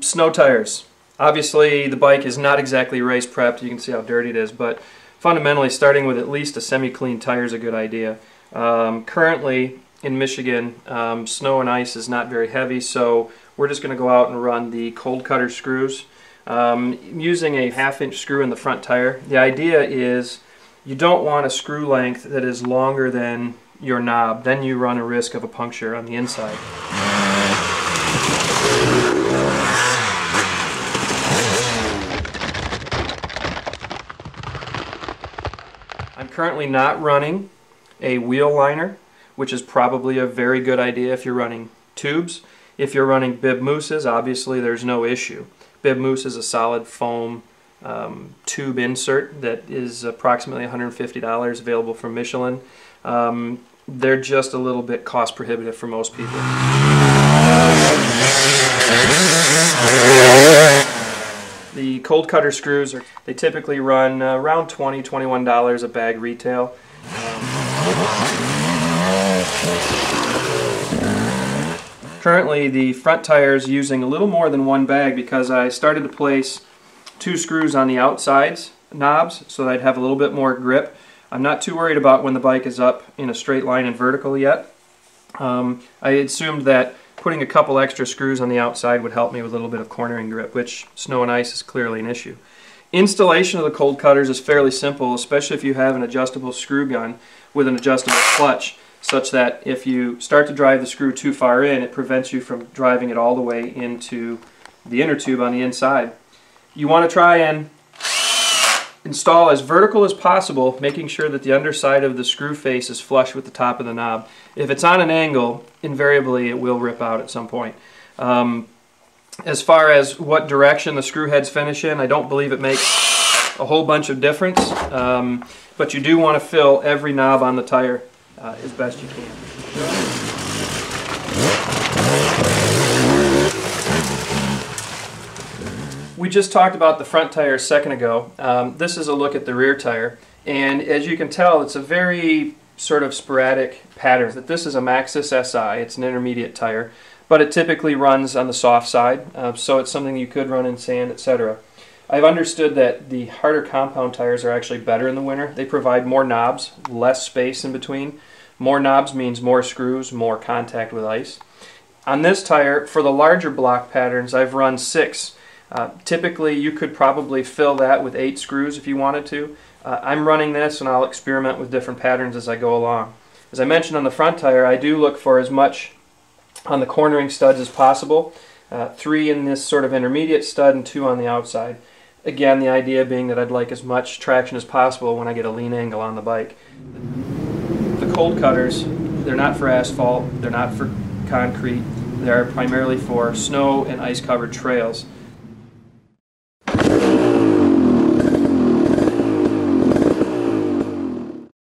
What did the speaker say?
Snow tires. Obviously the bike is not exactly race prepped, you can see how dirty it is, but fundamentally starting with at least a semi-clean tire is a good idea. Currently in Michigan, snow and ice is not very heavy, so we're just going to go out and run the Kold Kutter screws. Using a 1/2-inch screw in the front tire. The idea is you don't want a screw length that is longer than your knob, then you run a risk of a puncture on the inside. I'm currently not running a wheel liner, which is probably a very good idea if you're running tubes. If you're running bib mousses, obviously there's no issue. Bib mousse is a solid foam tube insert that is approximately $150, available from Michelin. They're just a little bit cost prohibitive for most people. The Kold Kutter screws, they typically run around $20, $21 a bag retail. Currently the front tire is using a little more than one bag because I started to place 2 screws on the outsides knobs so that I'd have a little bit more grip. I'm not too worried about when the bike is up in a straight line and vertical yet. I assumed that putting a couple extra screws on the outside would help me with a little bit of cornering grip, which snow and ice is clearly an issue. Installation of the Kold Kutters is fairly simple, especially if you have an adjustable screw gun with an adjustable clutch, such that if you start to drive the screw too far in, it prevents you from driving it all the way into the inner tube on the inside. You want to try and install as vertical as possible, making sure that the underside of the screw face is flush with the top of the knob. If it's on an angle, invariably it will rip out at some point. As far as what direction the screw heads finish in, I don't believe it makes a whole bunch of difference, but you do want to fill every knob on the tire as best you can. We just talked about the front tire a second ago. This is a look at the rear tire, and as you can tell, it's a very sort of sporadic pattern. That this is a Maxxis SI, it's an intermediate tire, but it typically runs on the soft side, so it's something you could run in sand, etc. I've understood that the harder compound tires are actually better in the winter. They provide more knobs, less space in between. More knobs means more screws, more contact with ice. On this tire, for the larger block patterns, I've run 6. Typically, you could probably fill that with 8 screws if you wanted to. I'm running this and I'll experiment with different patterns as I go along. As I mentioned on the front tire, I do look for as much on the cornering studs as possible. 3 in this sort of intermediate stud and 2 on the outside. Again, the idea being that I'd like as much traction as possible when I get a lean angle on the bike. The Kold Kutters, they're not for asphalt, they're not for concrete, they're primarily for snow and ice-covered trails.